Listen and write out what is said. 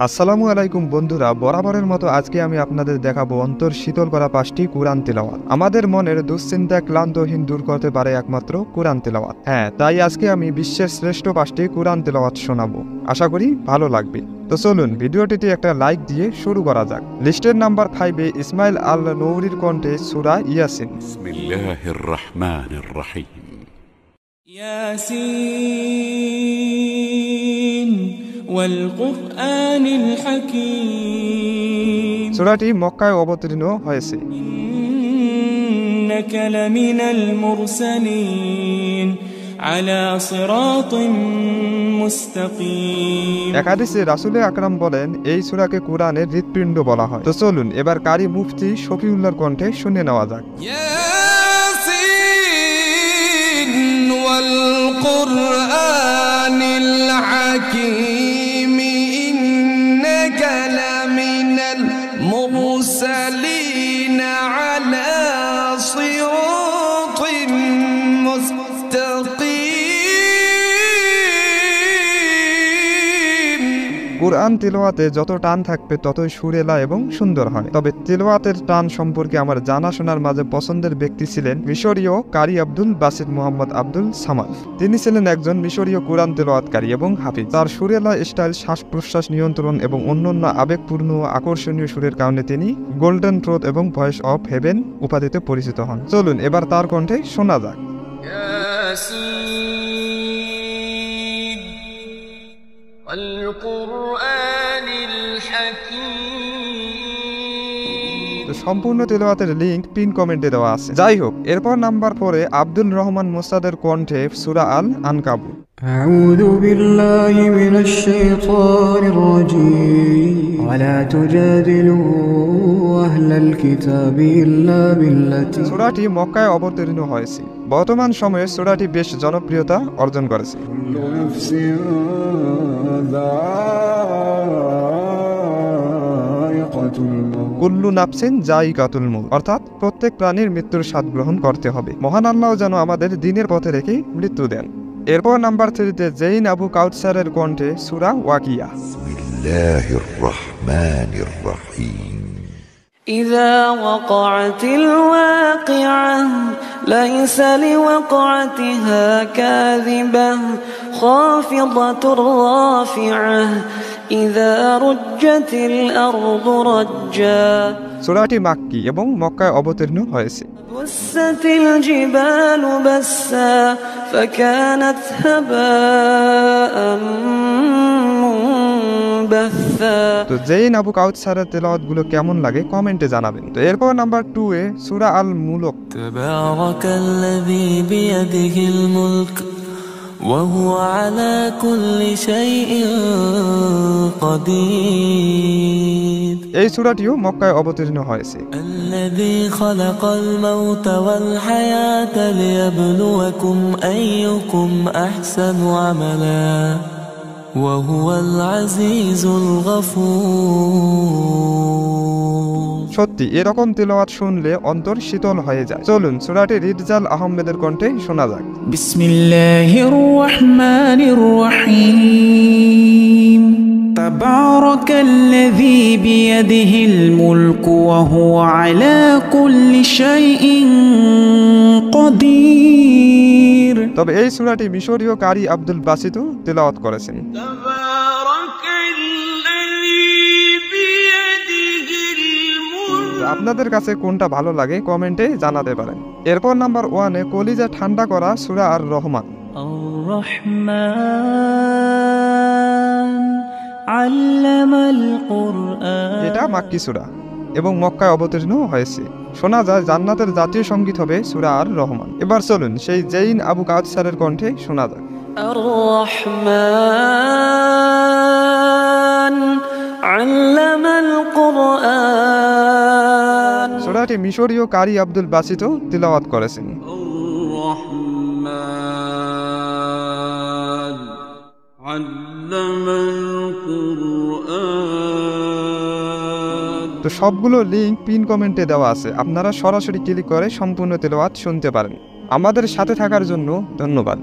আসসালামু আলাইকুম বন্ধুরা, বরাবরের মতো আজকে আমি আপনাদের দেখাবো অন্তর শীতল করা 5টি কুরআন তিলাওয়াত। আমাদের মনের দুশ্চিন্তা ক্লান্তহীন দূর করতে পারে একমাত্র কুরআন তিলাওয়াত। হ্যাঁ, তাই আজকে আমি বিশ্বের শ্রেষ্ঠ 5টি কুরআন তিলাওয়াত শোনাবো। আশা করি ভালো লাগবে। তো চলুন ভিডিওটিতে একটা লাইক দিয়ে শুরু করা যাক। লিস্টের নাম্বার 5-এ ইসমাইল আল নৌরির কণ্ঠে সূরা ইয়াসিন। বিসমিল্লাহির রহমানির রহিম। ইয়াসিন ওয়াল কুরআনিল হাকীম। সূরাটি মক্কায় অবতীর্ণ হয়েছে। ইন্নাকা লামিনাল মুরসালিন আলা সিরাতিন মুস্তাকিম। এক হাদিসে রাসূল আকরাম বলেন, এই সূরাকে কুরআনের হৃৎপিণ্ড বলা হয়। তো চলুন এবার কারি মুফতি শফিউল্লাহর কণ্ঠে শুনে নেওয়া যাক। ইয়াসিন ওয়াল কুরআনিল হাকীম ইন্নাকা লামিনাল মুরসালিন আলা সিরাতিন মুস্তাকিম। কুরআন তিলাওয়াতে যত টান থাকবে ততই সুরেলা এবং সুন্দর হয়। তবে তিলাওয়াতের টান সম্পর্কে আমার জানাশোনার মাঝে পছন্দের ব্যক্তি ছিলেন মিশরীয় কারি আব্দুল বাসিত মুহাম্মদ আব্দুল সামাদ। তিনি ছিলেন একজন মিশরীয় কুরআন তিলাওয়াতকারী এবং হাফিজ। তার সুরেলা স্টাইল, শ্বাস প্রশ্বাস নিয়ন্ত্রণ এবং অন্যান্য আবেগপূর্ণ ও আকর্ষণীয় সুরের কারণে তিনি গোল্ডেন ট্রোথ এবং ভয়েস অফ হেভেন উপাধিতে পরিচিত হন। চলুন এবার তার কণ্ঠে শোনা যাক। সম্পূর্ণ তিলাওয়াতের লিংক পিন কমেন্টে দেওয়া আছে। যাই হোক, এরপর নাম্বার 4-এ আব্দুল রহমান মোসাদের কণ্ঠে সূরা আল আনকাবুত। আউযু বিল্লাহি মিনাশ শাইতানির রাজীম ওয়ালা তুজাদিলু আহলাল কিতাবি ইল্লা বিল্লাতি। সূরাটি মক্কায় অবতীর্ণ হয়েছে। বর্তমান সময়ে সূরাটি বেশ জনপ্রিয়তা অর্জন করেছে। কুল্লু নাফসিন যায়িকাতুল মউত, অর্থাৎ প্রত্যেক প্রাণীর মৃত্যুর স্বাদ গ্রহণ করতে হবে। মহান আল্লাহ যেন আমাদের দ্বীনের পথে রেখে মৃত্যু দেন। এরপর নাম্বার 3-তে জেইন আবু কাউসারের কণ্ঠে সূরা ওয়াকিয়া। বিসমিল্লাহির রহমানির রহিম। إذا وقعت الواقعة ليس لوقعتها كاذبة خافضة رافعة إذا رجت الأرض رجا। সূরাটি মাক্কি এবং মক্কায় অবতীর্ণ হয়েছে। بست الجبال بسا فكانت هباء منبثا। তো জেইন আবু কাউসারের তেলাওয়াতগুলো কেমন লাগে কমেন্টে জানাবেন। তো এরপর নাম্বার 2-এ সূরা আল মুলক। তাবারাকাল্লাযী বিয়াদিহিল মুলক ওয়া হুয়া আলা কুল্লি শাইইন কাদির। এই সূরাটিও মক্কায় অবতীর্ণ হয়েছে। আল্লাযী খালাকাল মাউতা ওয়াল হায়াতা লিয়াবলুয়াকুম আইয়ুকুম আহসানু আমালা ওয়া হুয়াল আজিজুল গফুর। সত্যি এরকম তিলাওয়াত শুনলে অন্তর শীতল হয়ে যায়। চলুন সূরাটি রিজাল আহমেদের কণ্ঠে শোনা যাক। বিসমিল্লাহির রহমানির রহিম। তাবারাকাল্লাযী বিয়াদিহিল মুলকু ওয়া হুয়া আলা কুল্লি শাইইন কাদির। তবে এই সূরাটি মিশরীয় কারি আব্দুল বাসিতও তিলাওয়াত করেছেন। আপনাদের কাছে কোনটা ভালো লাগে কমেন্টে জানাতে পারেন। এরপর নাম্বার 1-এ কলিজা ঠান্ডা করা সূরা আর রহমান। এটা মাক্কি সূরা এবং মক্কায় অবতীর্ণ হয়েছে। শোনা যায় জান্নাতের জাতীয় সঙ্গীত হবে সূরা আর রহমান। এবার চলুন সেই জেইন আবু কাউসারের কণ্ঠে শোনা যাক। আর রহমান আল্লামাল কুরআন। সূরাটি মিশরীয় কারি আব্দুল বাসিতও তিলাওয়াত করেছেন। রহমান আল্লামাল কুরআন। তো সবগুলো লিংক পিন কমেন্টে দেওয়া আছে। আপনারা সরাসরি ক্লিক করে সম্পূর্ণ তিলাওয়াত শুনতে পারেন। আমাদের সাথে থাকার জন্য ধন্যবাদ।